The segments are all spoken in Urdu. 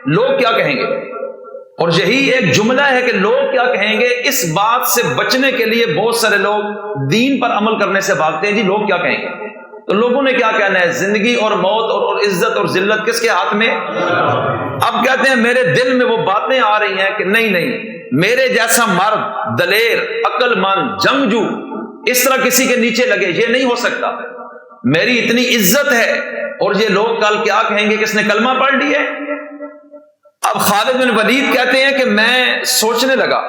لوگ کیا کہیں گے، اور یہی ایک جملہ ہے کہ لوگ کیا کہیں گے، اس بات سے بچنے کے لیے بہت سارے لوگ دین پر عمل کرنے سے بھاگتے ہیں، جی لوگ کیا کہیں گے۔ تو لوگوں نے کیا کہنا ہے، زندگی اور موت اور عزت اور ذلت کس کے ہاتھ میں؟ اب کہتے ہیں میرے دل میں وہ باتیں آ رہی ہیں کہ نہیں، میرے جیسا مرد، دلیر، عقل مند، جنگجو اس طرح کسی کے نیچے لگے، یہ نہیں ہو سکتا، میری اتنی عزت ہے، اور یہ لوگ کل کیا کہیں گے، کس نے کلمہ پڑھ لی ہے۔ اب خالد بن ولید کہتے ہیں کہ میں سوچنے لگا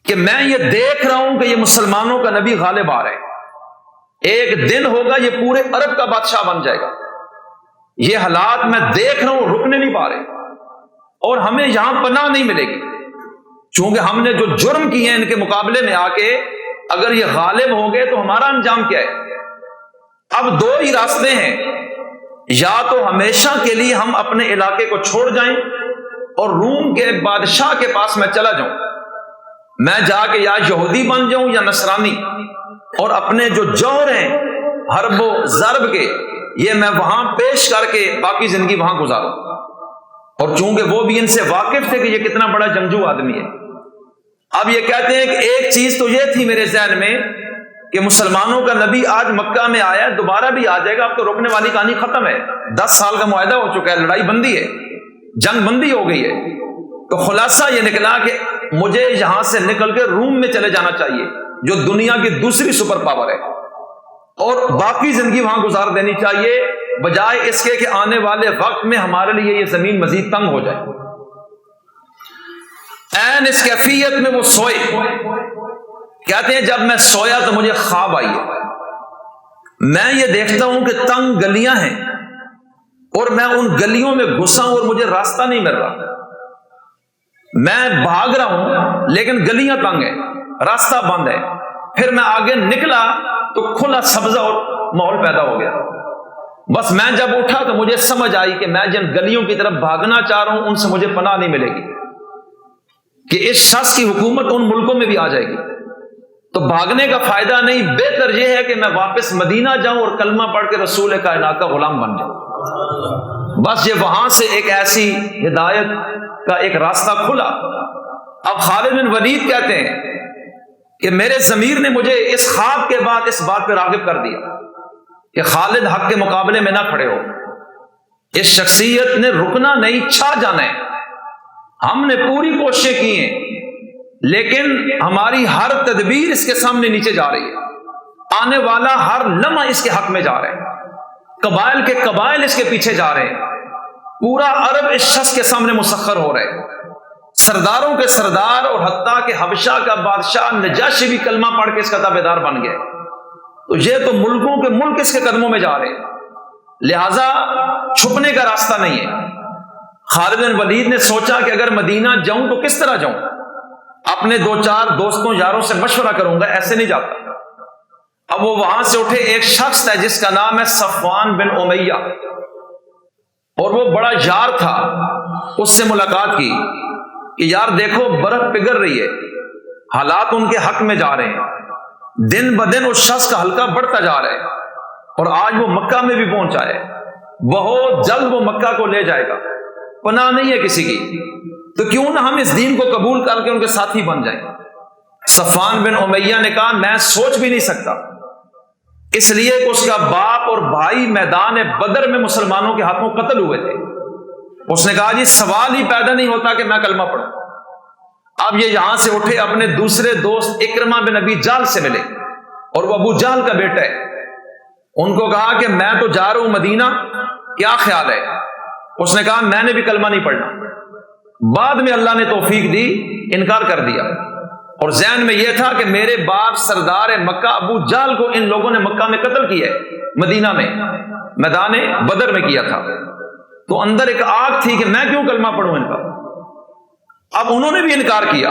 کہ میں یہ دیکھ رہا ہوں کہ یہ مسلمانوں کا نبی غالب آ رہے ہیں، ایک دن ہوگا یہ پورے عرب کا بادشاہ بن جائے گا، یہ حالات میں دیکھ رہا ہوں، رکنے نہیں پا رہے، اور ہمیں یہاں پناہ نہیں ملے گی، چونکہ ہم نے جو جرم کیے ہیں ان کے مقابلے میں آ کے، اگر یہ غالب ہو گئے تو ہمارا انجام کیا ہے۔ اب دو ہی راستے ہیں، یا تو ہمیشہ کے لیے ہم اپنے علاقے کو چھوڑ جائیں اور روم کے بادشاہ کے پاس میں چلا جاؤں، میں جا کے یا یہودی بن جاؤں یا نصرانی، اور اپنے جو جوہر ہیں حرب و ضرب کے، یہ میں وہاں پیش کر کے باقی زندگی وہاں گزاروں۔ اور چونکہ وہ بھی ان سے واقف تھے کہ یہ کتنا بڑا جنگجو آدمی ہے۔ اب یہ کہتے ہیں کہ ایک چیز تو یہ تھی میرے ذہن میں کہ مسلمانوں کا نبی آج مکہ میں آیا، دوبارہ بھی آ جائے گا، اب تو رکنے والی کہانی ختم ہے، 10 سال کا معاہدہ ہو چکا ہے، لڑائی بندی ہے، جنگ بندی ہو گئی ہے۔ تو خلاصہ یہ نکلا کہ مجھے یہاں سے نکل کے روم میں چلے جانا چاہیے، جو دنیا کی دوسری سپر پاور ہے، اور باقی زندگی وہاں گزار دینی چاہیے، بجائے اس کے کہ آنے والے وقت میں ہمارے لیے یہ زمین مزید تنگ ہو جائے۔ این اس کیفیت میں وہ سوئے، کہتے ہیں جب میں سویا تو مجھے خواب آئی ہے، میں یہ دیکھتا ہوں کہ تنگ گلیاں ہیں، اور میں ان گلیوں میں گھسا ہوں اور مجھے راستہ نہیں مل رہا، میں بھاگ رہا ہوں لیکن گلیاں تنگ ہیں، راستہ بند ہے۔ پھر میں آگے نکلا تو کھلا سبزہ اور ماحول پیدا ہو گیا۔ بس میں جب اٹھا تو مجھے سمجھ آئی کہ میں جن گلیوں کی طرف بھاگنا چاہ رہا ہوں ان سے مجھے پناہ نہیں ملے گی، کہ اس شخص کی حکومت ان ملکوں میں بھی آ جائے گی، تو بھاگنے کا فائدہ نہیں، بہتر یہ ہے کہ میں واپس مدینہ جاؤں اور کلمہ پڑھ کے رسول کائنات کا غلام بن جاؤں۔ بس یہ وہاں سے ایک ایسی ہدایت کا ایک راستہ کھلا۔ اب خالد بن ولید کہتے ہیں کہ میرے ضمیر نے مجھے اس خواب کے بعد اس بات پہ راغب کر دیا کہ خالد حق کے مقابلے میں نہ کھڑے ہو، اس شخصیت نے رکنا نہیں، چھا جانا ہے۔ ہم نے پوری کوششیں کی ہیں لیکن ہماری ہر تدبیر اس کے سامنے نیچے جا رہی ہے، آنے والا ہر لمحہ اس کے حق میں جا رہے ہیں، قبائل کے قبائل اس کے پیچھے جا رہے ہیں، پورا عرب اس شخص کے سامنے مسخر ہو رہے ہیں، سرداروں کے سردار، اور حتیٰ کہ حبشہ کا بادشاہ نجاشی بھی کلمہ پڑھ کے اس کا تابعدار بن گئے۔ تو یہ تو ملکوں کے ملک اس کے قدموں میں جا رہے ہیں، لہذا چھپنے کا راستہ نہیں ہے۔ خالد بن ولید نے سوچا کہ اگر مدینہ جاؤں تو کس طرح جاؤں، اپنے 2-4 دوستوں یاروں سے مشورہ کروں گا، ایسے نہیں جاتا۔ اب وہ وہاں سے اٹھے، ایک شخص ہے جس کا نام ہے صفوان بن امیہ، اور وہ بڑا یار تھا، اس سے ملاقات کی کہ یار دیکھو برف پگھل رہی ہے، حالات ان کے حق میں جا رہے ہیں، دن بدن اس شخص کا حلقہ بڑھتا جا رہا ہے، اور آج وہ مکہ میں بھی پہنچا ہے، بہت جلد وہ مکہ کو لے جائے گا، پناہ نہیں ہے کسی کی، تو کیوں نہ ہم اس دین کو قبول کر کے ان کے ساتھی بن جائیں۔ صفوان بن امیہ نے کہا میں سوچ بھی نہیں سکتا، اس لیے کہ اس کا باپ اور بھائی میدان بدر میں مسلمانوں کے ہاتھوں قتل ہوئے تھے۔ اس نے کہا جی سوال ہی پیدا نہیں ہوتا کہ میں کلمہ پڑھوں۔ اب یہ یہاں سے اٹھے، اپنے دوسرے دوست اکرمہ بن ابی جہل سے ملے، اور وہ ابو جہل کا بیٹا ہے، ان کو کہا کہ میں تو جا رہا ہوں مدینہ، کیا خیال ہے؟ اس نے کہا میں نے بھی کلمہ نہیں پڑھنا۔ بعد میں اللہ نے توفیق دی، انکار کر دیا، اور ذہن میں یہ تھا کہ میرے باپ سردار مکہ ابو جہل کو ان لوگوں نے مکہ میں قتل کیا ہے، مدینہ میں میدان بدر میں کیا تھا، تو اندر ایک آگ تھی کہ میں کیوں کلمہ پڑھوں ان کا۔ اب انہوں نے بھی انکار کیا۔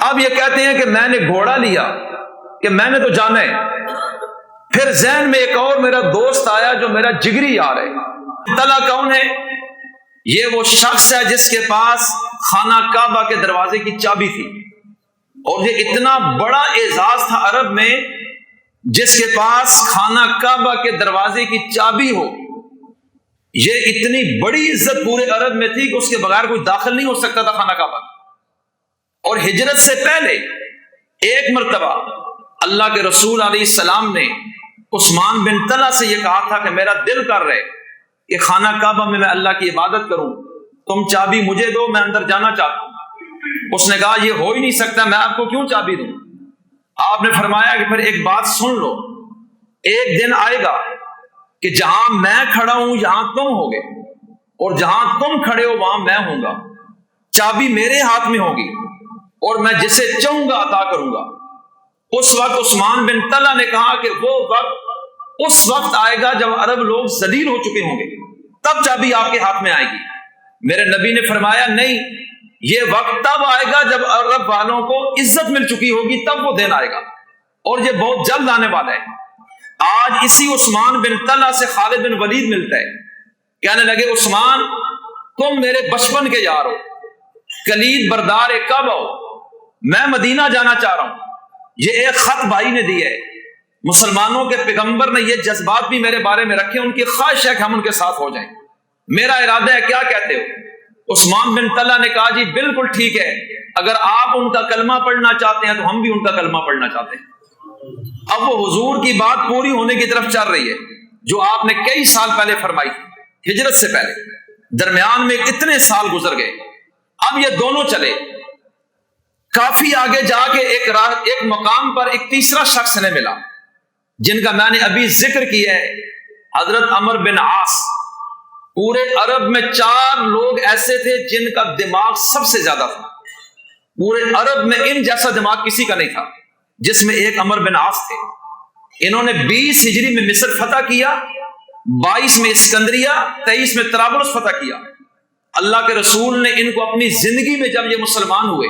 اب یہ کہتے ہیں کہ میں نے گھوڑا لیا کہ میں نے تو جانا ہے۔ پھر ذہن میں ایک اور میرا دوست آیا جو میرا جگری یار ہے۔ طلحہ کون ہے؟ یہ وہ شخص ہے جس کے پاس خانہ کعبہ کے دروازے کی چابی تھی، اور یہ اتنا بڑا اعزاز تھا عرب میں، جس کے پاس خانہ کعبہ کے دروازے کی چابی ہو، یہ اتنی بڑی عزت پورے عرب میں تھی کہ اس کے بغیر کوئی داخل نہیں ہو سکتا تھا خانہ کعبہ. اور ہجرت سے پہلے ایک مرتبہ اللہ کے رسول علیہ السلام نے عثمان بن طلحہ سے یہ کہا تھا کہ میرا دل کر رہے کہ خانہ کعبہ میں اللہ کی عبادت کروں، تم چابی مجھے دو، میں اندر جانا چاہتا ہوں. اس نے کہا یہ ہو ہی نہیں سکتا، میں آپ کو کیوں چابی دوں؟ آپ نے فرمایا کہ پھر ایک بات سن لو، ایک دن آئے گا کہ جہاں میں کھڑا ہوں یہاں تم ہوگے، اور جہاں تم کھڑے ہو وہاں میں ہوں گا. چابی میرے ہاتھ میں ہوگی اور میں جسے چاہوں گا عطا کروں گا. اس وقت عثمان بن طلحہ نے کہا کہ وہ وقت اس وقت آئے گا جب عرب لوگ ذلیل ہو چکے ہوں گے، تب چابی آپ کے ہاتھ میں آئے گی. میرے نبی نے فرمایا نہیں، یہ وقت تب آئے گا جب عرب والوں کو عزت مل چکی ہوگی، تب وہ دن آئے گا، اور یہ بہت جلد آنے والا ہے. آج اسی عثمان بن طلحہ سے خالد بن ولید ملتا ہے، کہنے لگے عثمان تم میرے بچپن کے یار ہو، کلید بردار کعبہ ہو، میں مدینہ جانا چاہ رہا ہوں. یہ ایک خط بھائی نے دی ہے، مسلمانوں کے پیغمبر نے یہ جذبات بھی میرے بارے میں رکھے، ان کی خواہش ہے کہ ہم ان کے ساتھ ہو جائیں، میرا ارادہ ہے، کیا کہتے ہو؟ عثمان بن طلحہ نے کہا جی بالکل ٹھیک ہے، اگر آپ ان کا کلمہ پڑھنا چاہتے ہیں تو ہم بھی ان کا کلمہ پڑھنا چاہتے ہیں. اب وہ حضور کی بات پوری ہونے کی طرف چل رہی ہے جو آپ نے کئی سال پہلے فرمائی تھی، ہجرت سے پہلے. درمیان میں کتنے سال گزر گئے. اب یہ دونوں چلے، کافی آگے جا کے ایک مقام پر ایک تیسرا شخص نے ملا جن کا میں نے ابھی ذکر کیا ہے، حضرت عمر بن عاص. پورے عرب میں 4 لوگ ایسے تھے جن کا دماغ سب سے زیادہ تھا، پورے عرب میں ان جیسا دماغ کسی کا نہیں تھا، جس میں ایک عمر بن عاص تھے. انہوں نے 20 ہجری میں مصر فتح کیا، 22 میں اسکندریہ، 23 میں طرابلس فتح کیا. اللہ کے رسول نے ان کو اپنی زندگی میں جب یہ مسلمان ہوئے،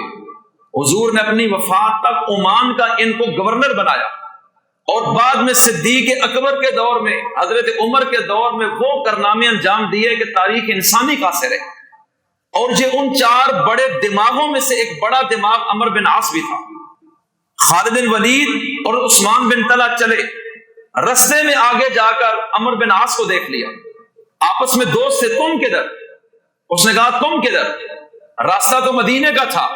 حضور نے اپنی وفات تک عمان کا ان کو گورنر بنایا، اور بعد میں صدیق اکبر کے دور میں، حضرت عمر کے دور میں وہ کارنامے انجام دیے کہ تاریخ انسانی کا اثر ہے. اور یہ ان 4 بڑے دماغوں میں سے ایک بڑا دماغ عمر بن عاص بھی تھا. خالد بن ولید اور عثمان بن طلحہ چلے، رستے میں آگے جا کر عمر بن عاص کو دیکھ لیا، آپس میں دوست سے، تم کدھر؟ اس نے کہا تم کدھر؟ راستہ تو مدینے کا تھا.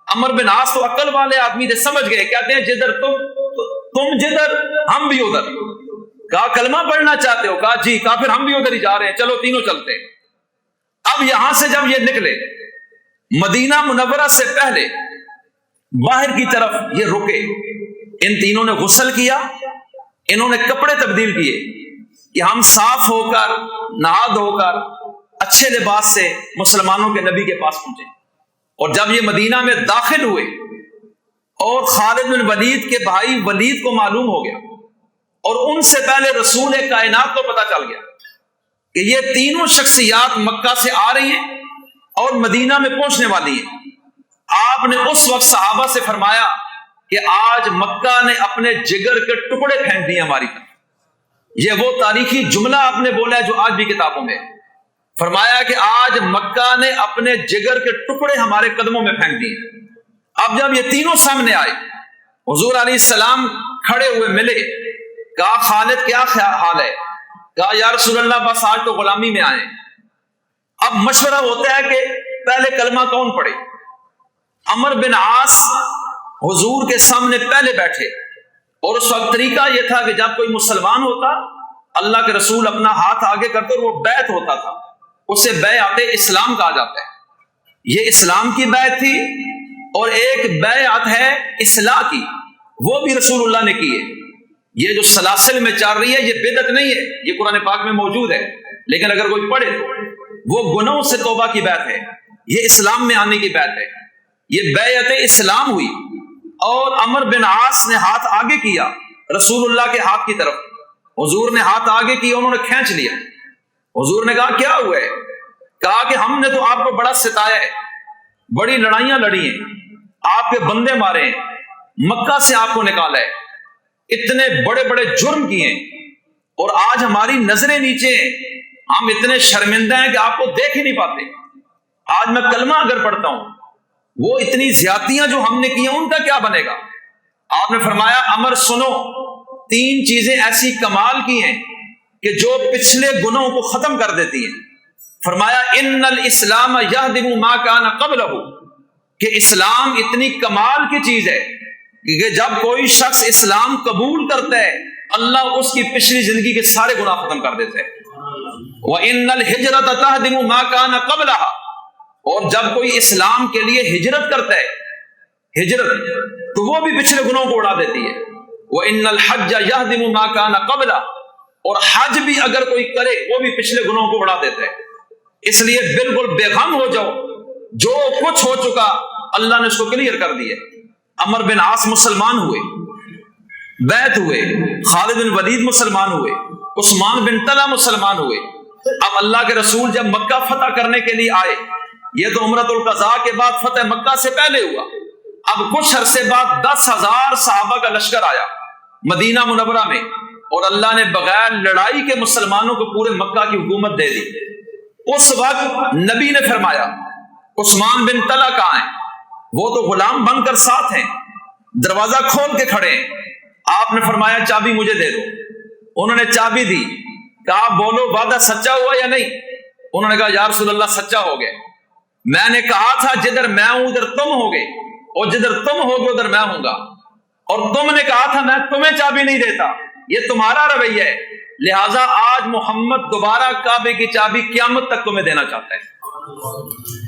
عمر بن عاص تو عقل والے آدمی تھے، سمجھ گئے، کہتے ہیں جدھر تم جدھر ہم بھی ادھر. کہا کلمہ پڑھنا چاہتے ہو؟ کہا جی. کہا پھر ہم بھی ادھر ہی جا رہے ہیں، چلو تینوں چلتے ہیں. اب یہاں سے جب یہ نکلے، مدینہ منورہ سے پہلے باہر کی طرف یہ رکے. ان تینوں نے غسل کیا، انہوں نے کپڑے تبدیل کیے کہ ہم صاف ہو کر، نہا دھو کر، اچھے لباس سے مسلمانوں کے نبی کے پاس پہنچے. اور جب یہ مدینہ میں داخل ہوئے اور خالد بن ولید کے بھائی ولید کو معلوم ہو گیا، اور ان سے پہلے رسول کائنات کو پتا چل گیا کہ یہ تینوں شخصیات مکہ سے آ رہی ہیں اور مدینہ میں پہنچنے والی ہیں. آپ نے اس وقت صحابہ سے فرمایا کہ آج مکہ نے اپنے جگر کے ٹکڑے پھینک دیے ہماری طرف. یہ وہ تاریخی جملہ آپ نے بولا ہے جو آج بھی کتابوں میں فرمایا کہ آج مکہ نے اپنے جگر کے ٹکڑے ہمارے قدموں میں پھینک دیے. اب جب یہ تینوں سامنے آئے، حضور علیہ السلام کھڑے ہوئے ملے، کہا خالد کیا حال ہے؟ کہا یا رسول اللہ بس آج تو غلامی میں آئے. اب مشورہ ہوتا ہے کہ پہلے کلمہ کون پڑھے. عمر بن عاص حضور کے سامنے پہلے بیٹھے، اور اس وقت طریقہ یہ تھا کہ جب کوئی مسلمان ہوتا، اللہ کے رسول اپنا ہاتھ آگے کرتے اور وہ بیعت ہوتا تھا، اسے بیعت اسلام کہا جاتا ہے. یہ اسلام کی بیعت تھی، اور ایک بیعت ہے اصلاح کی، وہ بھی رسول اللہ نے کی ہے. یہ جو سلاسل میں چل رہی ہے یہ بدعت نہیں ہے، یہ قرآن پاک میں موجود ہے، لیکن اگر کوئی پڑھے تو وہ گناہوں سے توبہ کی بیعت ہے، یہ اسلام میں آنے کی بیعت ہے. یہ بیعت اسلام ہوئی، اور عمر بن عاص نے ہاتھ آگے کیا رسول اللہ کے ہاتھ کی طرف. حضور نے ہاتھ آگے کیا، انہوں نے کھینچ لیا. حضور نے کہا کیا ہوا ہے؟ کہا کہ ہم نے تو آپ کو بڑا ستایا ہے، بڑی لڑائیاں لڑی ہیں، آپ کے بندے مارے ہیں، مکہ سے آپ کو نکالا ہے، اتنے بڑے بڑے جرم کیے ہیں، اور آج ہماری نظریں نیچے ہیں، ہم اتنے شرمندہ ہیں کہ آپ کو دیکھ ہی نہیں پاتے. آج میں کلمہ اگر پڑھتا ہوں، وہ اتنی زیادتیاں جو ہم نے کی ہیں ان کا کیا بنے گا؟ آپ نے فرمایا عمر سنو، 3 چیزیں ایسی کمال کی ہیں کہ جو پچھلے گناہوں کو ختم کر دیتی ہے۔ فرمایا ان الاسلام یہدم ما کان قبلہ، کہ اسلام اتنی کمال کی چیز ہے کہ جب کوئی شخص اسلام قبول کرتا ہے اللہ اس کی پچھلی زندگی کے سارے گناہ ختم کر دیتے ہیں۔ وَإِنَّ الْهِجْرَةَ تَهْدِمُ مَا كَانَ قَبْلَهَا، اور جب کوئی اسلام کے لیے ہجرت کرتا ہے، ہجرت تو وہ بھی پچھلے گناہوں کو اڑا دیتی ہے۔ وَإِنَّ الْحَجَّ يَهْدِمُ مَا كَانَ قَبْلَهَا، اور حج بھی اگر کوئی کرے وہ بھی پچھلے گناہوں کو اڑا دیتا ہے۔ اس لیے بالکل بے غم ہو جاؤ، جو کچھ ہو چکا اللہ نے اس کو کلیئر کر دیا۔ عمر بن عاص مسلمان ہوئے، بیعت ہوئے، خالد بن ولید مسلمان ہوئے، عثمان بن طلحہ مسلمان ہوئے۔ اب اللہ کے رسول جب مکہ فتح کرنے کے لیے آئے، یہ تو عمرۃ القضاء کے بعد فتح مکہ سے پہلے ہوا، اب کچھ عرصے بعد 10,000 صحابہ کا لشکر آیا مدینہ منورہ میں، اور اللہ نے بغیر لڑائی کے مسلمانوں کو پورے مکہ کی حکومت دے دی۔ اس وقت نبی نے فرمایا عثمان بن طلحہ کہاں ہیں؟ وہ تو غلام بن کر ساتھ ہیں، دروازہ کھول کے کھڑے ہیں۔ آپ نے فرمایا چابی مجھے دے دو۔ انہوں نے چابی دی، کہا بولو وعدہ سچا ہوا یا نہیں؟ انہوں نے کہا یا رسول اللہ سچا ہو گئے، میں نے کہا تھا جدھر میں ہوں ادھر تم ہوگے، اور جدھر تم ہوگے ادھر میں ہوں گا، اور تم نے کہا تھا میں تمہیں چابی نہیں دیتا، یہ تمہارا رویہ ہے، لہٰذا آج محمد دوبارہ کعبے کی چابی قیامت تک تمہیں دینا چاہتا ہے۔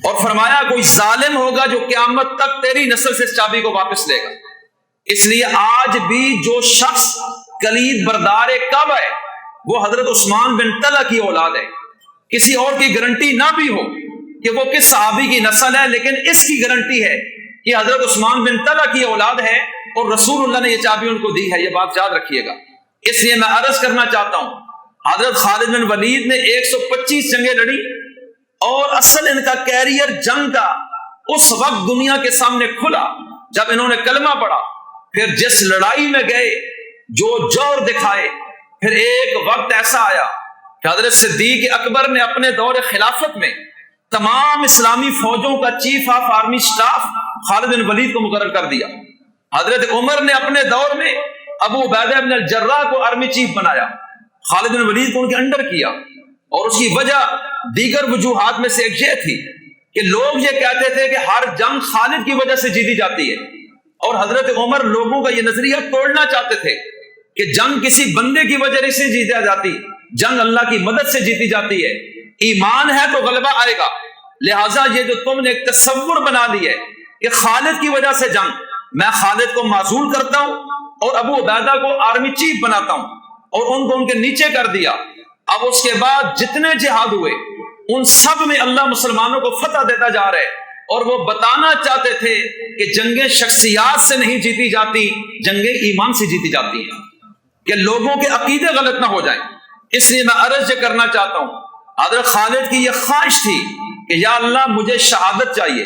اور فرمایا کوئی ظالم ہوگا جو قیامت تک تیری نسل سے اس چابی کو واپس لے گا۔ اس لیے آج بھی جو شخص کلید بردار کعبہ ہے وہ حضرت عثمان بن طلحہ کی اولاد ہے۔ کسی اور کی گارنٹی نہ بھی ہو کہ وہ کس صحابی کی نسل ہے، لیکن اس کی گارنٹی ہے کہ حضرت عثمان بن طلحہ کی اولاد ہے، اور رسول اللہ نے یہ چابی ان کو دی ہے، یہ بات یاد رکھیے گا۔ اس لیے میں عرض کرنا چاہتا ہوں حضرت خالد بن ولید نے 125 جنگیں لڑی، اور اصل ان کا کیریئر جنگ کا اس وقت دنیا کے سامنے کھلا جب انہوں نے کلمہ پڑھا، پھر جس لڑائی میں گئے جو جور دکھائے، پھر ایک وقت ایسا آیا کہ حضرت صدیق اکبر نے اپنے دور خلافت میں تمام اسلامی فوجوں کا چیف آف آرمی سٹاف خالد بن ولید کو مقرر کر دیا۔ حضرت عمر نے اپنے دور میں ابو عبیدہ بن الجراح کو آرمی چیف بنایا، خالد بن ولید کو ان کے انڈر کیا، اور اس کی وجہ دیگر وجوہات میں سے ایک یہ تھی کہ لوگ یہ کہتے تھے کہ ہر جنگ خالد کی وجہ سے جیتی جاتی ہے، اور حضرت عمر لوگوں کا یہ نظریہ توڑنا چاہتے تھے کہ جنگ کسی بندے کی وجہ سے جیتی جاتی، جنگ اللہ کی مدد سے جیتی جاتی ہے، ایمان ہے تو غلبہ آئے گا۔ لہٰذا یہ جو تم نے ایک تصور بنا لی ہے کہ خالد کی وجہ سے جنگ، میں خالد کو معزول کرتا ہوں اور ابو عبیدہ کو آرمی چیف بناتا ہوں اور ان کو ان کے نیچے کر دیا۔ اب اس کے بعد جتنے جہاد ہوئے ان سب میں اللہ مسلمانوں کو فتح دیتا جا رہا ہے، اور وہ بتانا چاہتے تھے کہ جنگیں شخصیات سے نہیں جیتی جاتی، جنگیں ایمان سے جیتی جاتی ہیں، کہ لوگوں کے عقیدے غلط نہ ہو جائیں۔ اس لیے میں عرض یہ کرنا چاہتا ہوں، حضرت خالد کی یہ خواہش تھی کہ یا اللہ مجھے شہادت چاہیے،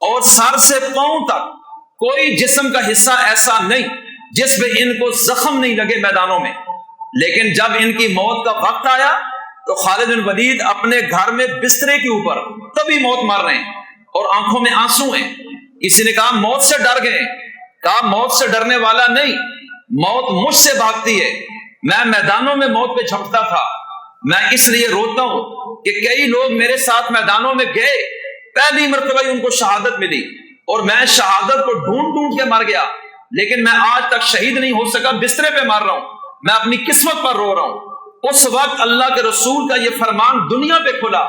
اور سر سے پاؤں تک کوئی جسم کا حصہ ایسا نہیں جس پہ ان کو زخم نہیں لگے میدانوں میں۔ لیکن جب ان کی موت کا وقت آیا تو خالد بن ولید اپنے گھر میں بسترے کے اوپر تبھی موت مار رہے ہیں اور آنکھوں میں آنسو ہیں۔ کسی نے کہا موت سے ڈر گئے، کہا موت سے ڈرنے والا نہیں، موت مجھ سے بھاگتی ہے، میں میدانوں میں موت پہ جھپٹتا تھا، میں اس لیے روتا ہوں کہ کئی لوگ میرے ساتھ میدانوں میں گئے، پہلی مرتبہ ان کو شہادت ملی، اور میں شہادت کو ڈھونڈ ڈھونڈ کے مر گیا، لیکن میں آج تک شہید نہیں ہو سکا، بسترے پہ مر رہا ہوں، میں اپنی قسمت پر رو رہا ہوں۔ اس وقت اللہ کے رسول کا یہ فرمان دنیا پہ کھلا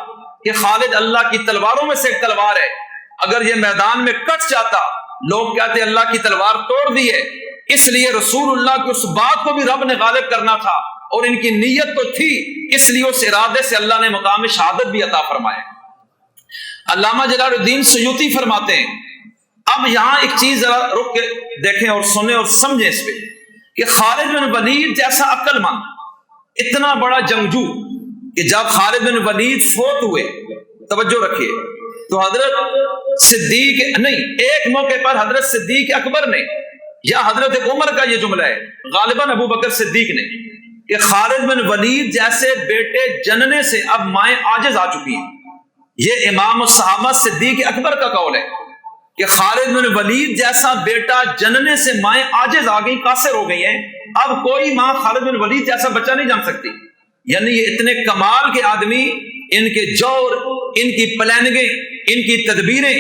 کہ خالد اللہ کی تلواروں میں سے ایک تلوار ہے، اگر یہ میدان میں کٹ جاتا لوگ کہتے اللہ کی تلوار توڑ دی ہے۔ اس لیے رسول اللہ کی اس بات کو بھی رب نے غالب کرنا تھا، اور ان کی نیت تو تھی، اس لیے اس ارادے سے اللہ نے مقام شہادت بھی عطا فرمایا۔ علامہ جلال الدین سیوطی فرماتے ہیں، اب یہاں ایک چیز ذرا رک کے دیکھیں اور سنیں اور سمجھیں اس پہ، کہ خالد بن ولید جیسا عقل مند، اتنا بڑا جنگجو، کہ جب خالد بن ولید فوت ہوئے، توجہ رکھیے، تو حضرت صدیق نہیں، ایک موقع پر حضرت صدیق اکبر نے یا حضرت عمر کا یہ جملہ ہے، غالباً ابو بکر صدیق نے، کہ خالد بن ولید جیسے بیٹے جننے سے اب مائیں عاجز آ چکی ہیں۔ یہ امام الصحابہ صدیق اکبر کا قول ہے کہ خالد بن ولید جیسا بیٹا جننے سے مائیں عاجز آ گئی، قاصر ہو گئی ہیں، اب کوئی ماں خالد بن ولید جیسا بچہ نہیں جان سکتی۔ یعنی یہ اتنے کمال کے آدمی، ان کے جور، ان کی پلاننگیں، ان کی تدبیریں،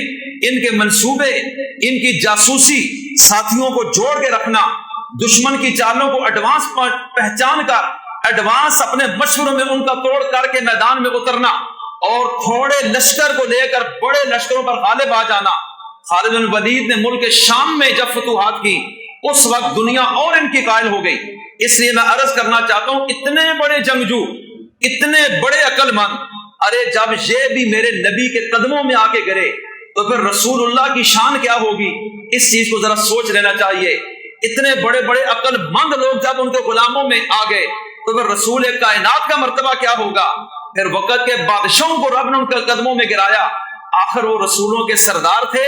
ان کے منصوبے، ان کی جاسوسی، ساتھیوں کو جوڑ کے رکھنا، دشمن کی چالوں کو ایڈوانس پہچان کر ایڈوانس اپنے مشوروں میں ان کا توڑ کر کے میدان میں اترنا اور تھوڑے لشکر کو لے کر بڑے لشکروں پر غالب آ جانا۔ خالد بن ولید نے ملک شام میں جب فتوحات کی اس وقت دنیا اور ان کی قائل ہو گئی۔ اس لیے میں عرض کرنا چاہتا ہوں، اتنے بڑے جنگجو، اتنے بڑے عقل مند، ارے جب یہ بھی میرے نبی کے قدموں میں آ کے گرے تو پھر رسول اللہ کی شان کیا ہوگی؟ اس چیز کو ذرا سوچ لینا چاہیے۔ اتنے بڑے بڑے عقل مند لوگ جب ان کے غلاموں میں آ گئے تو پھر رسول کائنات کا مرتبہ کیا ہوگا؟ پھر وقت کے بادشاہوں کو رب نے ان کے قدموں میں گرایا۔ آخر وہ رسولوں کے سردار تھے،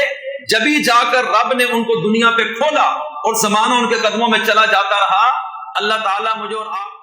جبھی جا کر رب نے ان کو دنیا پہ کھولا اور زمانہ ان کے قدموں میں چلا جاتا رہا۔ اللہ تعالیٰ مجھے اور آپ